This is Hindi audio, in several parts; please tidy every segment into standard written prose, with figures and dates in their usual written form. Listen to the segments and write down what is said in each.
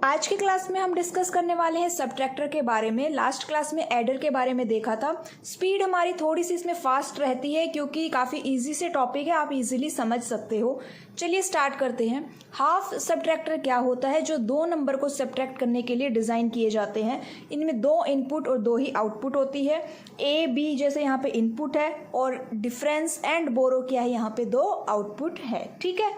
आज की क्लास में हम डिस्कस करने वाले हैं सबट्रैक्टर के बारे में। लास्ट क्लास में एडर के बारे में देखा था। स्पीड हमारी थोड़ी सी इसमें फास्ट रहती है क्योंकि काफ़ी इजी से टॉपिक है, आप इजीली समझ सकते हो। चलिए स्टार्ट करते हैं। हाफ सबट्रैक्टर क्या होता है? जो दो नंबर को सबट्रैक्ट करने के लिए डिज़ाइन किए जाते हैं। इनमें दो इनपुट और दो ही आउटपुट होती है। ए बी जैसे यहाँ पे इनपुट है और डिफरेंस एंड बोरो क्या है, यहाँ पे दो आउटपुट है। ठीक है,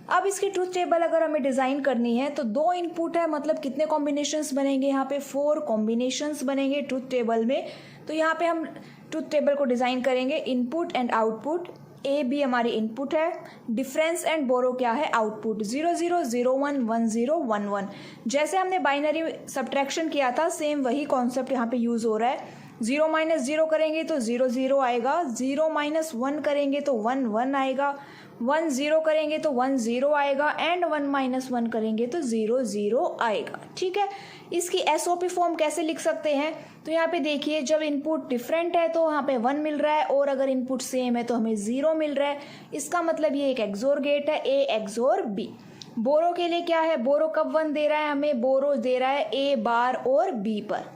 अब इसकी ट्रूथ टेबल अगर हमें डिज़ाइन करनी है तो दो इनपुट है, मतलब कितने कॉम्बिनेशंस बनेंगे? यहाँ पे 4 कॉम्बिनेशंस बनेंगे ट्रूथ टेबल में। तो यहाँ पे हम ट्रूथ टेबल को डिज़ाइन करेंगे input and output. A B हमारी इनपुट है, डिफरेंस एंड बोरो क्या है? आउटपुट। 0 0 0 1 1 0 1 1। जैसे हमने बाइनरी सब्ट्रैक्शन किया था सेम वही कॉन्सेप्ट यहाँ पे यूज़ हो रहा है। 0 - 0 करेंगे तो 0 0 आएगा, 0 - 1 करेंगे तो 1 1 आएगा, 1 0 करेंगे तो 1 0 आएगा एंड 1 - 1 करेंगे तो 0 0 आएगा। ठीक है, इसकी एसओपी फॉर्म कैसे लिख सकते हैं? तो यहाँ पे देखिए, जब इनपुट डिफरेंट है तो यहाँ पे 1 मिल रहा है और अगर इनपुट सेम है तो हमें 0 मिल रहा है। इसका मतलब ये एक एक्सोर गेट है, ए एक्सोर बी। बोरो के लिए क्या है? बोरो कब 1 दे रहा है हमें? बोरो दे रहा है ए बार और बी पर।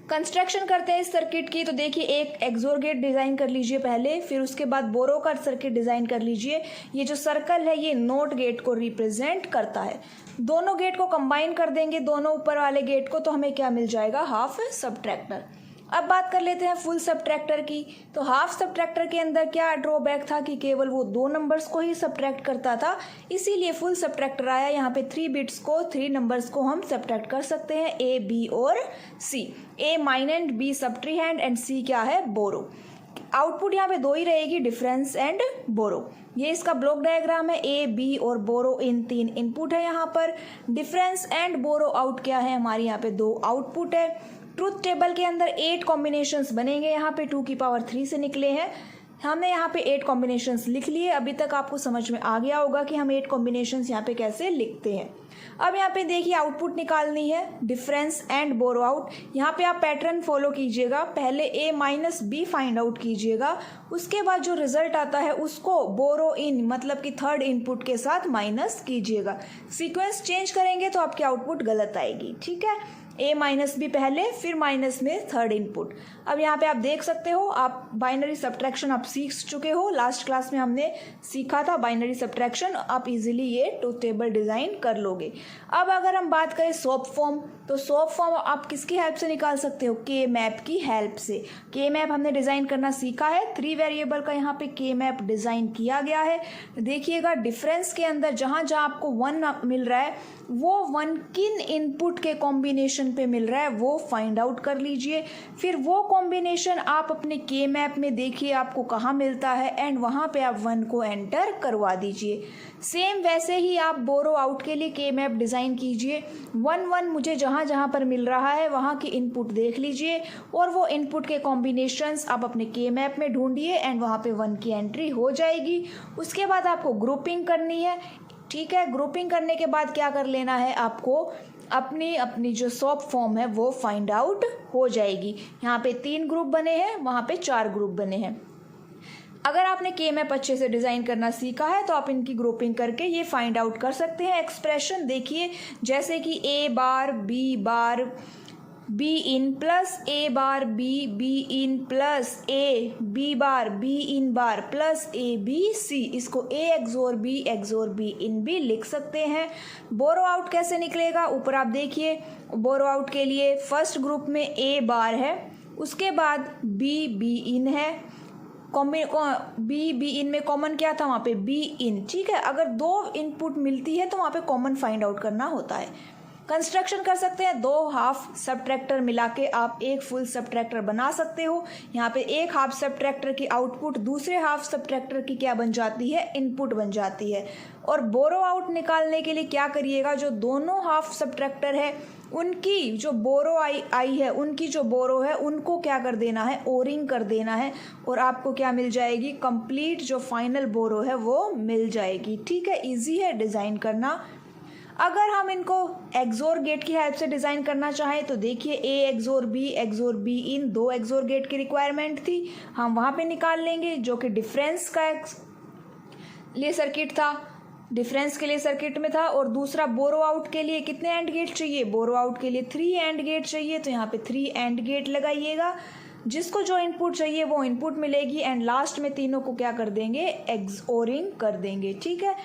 कंस्ट्रक्शन करते हैं इस सर्किट की, तो देखिए एक एक्सोर गेट डिज़ाइन कर लीजिए पहले, फिर उसके बाद बोरो का सर्किट डिज़ाइन कर लीजिए। ये जो सर्कल है ये नोट गेट को रिप्रेजेंट करता है। दोनों गेट को कंबाइन कर देंगे, दोनों ऊपर वाले गेट को, तो हमें क्या मिल जाएगा? Half subtractor. अब बात कर लेते हैं फुल सबट्रैक्टर की। तो हाफ सबट्रैक्टर के अंदर क्या ड्रॉबैक था कि केवल वो दो नंबर्स को ही सबट्रैक्ट करता था, इसीलिए फुल सबट्रैक्टर आया। यहाँ पे 3 बिट्स को, 3 नंबर्स को हम सबट्रैक्ट कर सकते हैं, ए बी और सी। ए माइनेंड, बी सबट्रीहैंड एंड सी क्या है? बोरो। आउटपुट यहाँ पे दो ही रहेगी, डिफरेंस एंड बोरो। ये इसका ब्लॉक डायग्राम है। ए बी और बोरो इन 3 इनपुट है यहाँ पर। डिफरेंस एंड बोरो आउट क्या है? हमारी यहाँ पे 2 आउटपुट है। ट्रूथ टेबल के अंदर 8 कॉम्बिनेशंस बनेंगे, यहाँ पे 2 की पावर 3 से निकले हैं। हमने यहाँ पे 8 कॉम्बिनेशंस लिख लिए। अभी तक आपको समझ में आ गया होगा कि हम 8 कॉम्बिनेशंस यहाँ पे कैसे लिखते हैं। अब यहाँ पे देखिए आउटपुट निकालनी है, डिफरेंस एंड बोरो आउट। यहाँ पे आप पैटर्न फॉलो कीजिएगा, पहले ए माइनस बी फाइंड आउट कीजिएगा, उसके बाद जो रिजल्ट आता है उसको बोरो इन मतलब कि थर्ड इनपुट के साथ माइनस कीजिएगा। सीक्वेंस चेंज करेंगे तो आपकी आउटपुट गलत आएगी। ठीक है, ए माइनस बी पहले, फिर माइनस में थर्ड इनपुट। अब यहाँ पे आप देख सकते हो, आप बाइनरी सब्ट्रैक्शन आप सीख चुके हो। लास्ट क्लास में हमने सीखा था बाइनरी सब्ट्रैक्शन, आप इजीली ये ट्रूथ टेबल डिज़ाइन कर लोगे। अब अगर हम बात करें सॉप फॉर्म, तो सॉप फॉर्म आप किसकी हेल्प से निकाल सकते हो? के मैप की हेल्प से। के मैप हमने डिज़ाइन करना सीखा है। 3 वेरिएबल का यहाँ पे के मैप डिज़ाइन किया गया है। देखिएगा डिफरेंस के अंदर जहाँ जहाँ आपको 1 मिल रहा है वो 1 किन इनपुट के कॉम्बिनेशन पे मिल रहा है वो फाइंड आउट कर लीजिए। फिर वो कॉम्बिनेशन आप अपने के मैप में देखिए आपको कहाँ मिलता है एंड वहाँ पे आप 1 को एंटर करवा दीजिए। सेम वैसे ही आप बोरो आउट के लिए के मैप डिज़ाइन कीजिए। 1 1 मुझे जहाँ जहाँ पर मिल रहा है वहाँ की इनपुट देख लीजिए और वो इनपुट के कॉम्बिनेशंस आप अपने के मैप में ढूंढिए एंड वहाँ पे 1 की एंट्री हो जाएगी। उसके बाद आपको ग्रुपिंग करनी है। ठीक है, ग्रुपिंग करने के बाद क्या कर लेना है आपको? अपनी जो सॉप फॉर्म है वो फाइंड आउट हो जाएगी। यहाँ पे 3 ग्रुप बने हैं, वहाँ पे 4 ग्रुप बने हैं। अगर आपने के मैप अच्छे से डिज़ाइन करना सीखा है तो आप इनकी ग्रुपिंग करके ये फाइंड आउट कर सकते हैं। एक्सप्रेशन देखिए, जैसे कि A bar B in plus A bar B in plus A B bar B in bar plus A B C, इसको ए एक्सोर बी इन भी लिख सकते हैं। बोरो आउट कैसे निकलेगा? ऊपर आप देखिए, बोरो आउट के लिए फर्स्ट ग्रुप में ए बार है, उसके बाद बी इन है। बी इन में कॉमन क्या था? वहाँ पे बी इन। ठीक है, अगर 2 इनपुट मिलती है तो वहाँ पे कॉमन फाइंड आउट करना होता है। कंस्ट्रक्शन कर सकते हैं, 2 हाफ सबट्रैक्टर मिला के आप एक फुल सबट्रैक्टर बना सकते हो। यहाँ पे एक हाफ सबट्रैक्टर की आउटपुट दूसरे हाफ सबट्रैक्टर की क्या बन जाती है? इनपुट बन जाती है। और बोरो आउट निकालने के लिए क्या करिएगा? जो दोनों हाफ सबट्रैक्टर है उनकी जो बोरो आई है, उनकी जो बोरो है उनको क्या कर देना है? ओरिंग कर देना है और आपको क्या मिल जाएगी? कंप्लीट जो फाइनल बोरो है वो मिल जाएगी। ठीक है, इजी है डिज़ाइन करना। अगर हम इनको एक्सोर गेट की हेल्प से डिज़ाइन करना चाहें तो देखिए A XOR B in 2 XOR gate की रिक्वायरमेंट थी, हम वहाँ पे निकाल लेंगे जो कि डिफरेंस का लिए सर्किट था। डिफरेंस के लिए सर्किट में था। और दूसरा बोरो आउट के लिए कितने एंड गेट चाहिए, बोरो आउट के लिए 3 एंड गेट चाहिए, तो यहाँ पे 3 एंड गेट लगाइएगा। जिसको जो इनपुट चाहिए वो इनपुट मिलेगी एंड लास्ट में तीनों को क्या कर देंगे, एक्सओरिंग कर देंगे। ठीक है,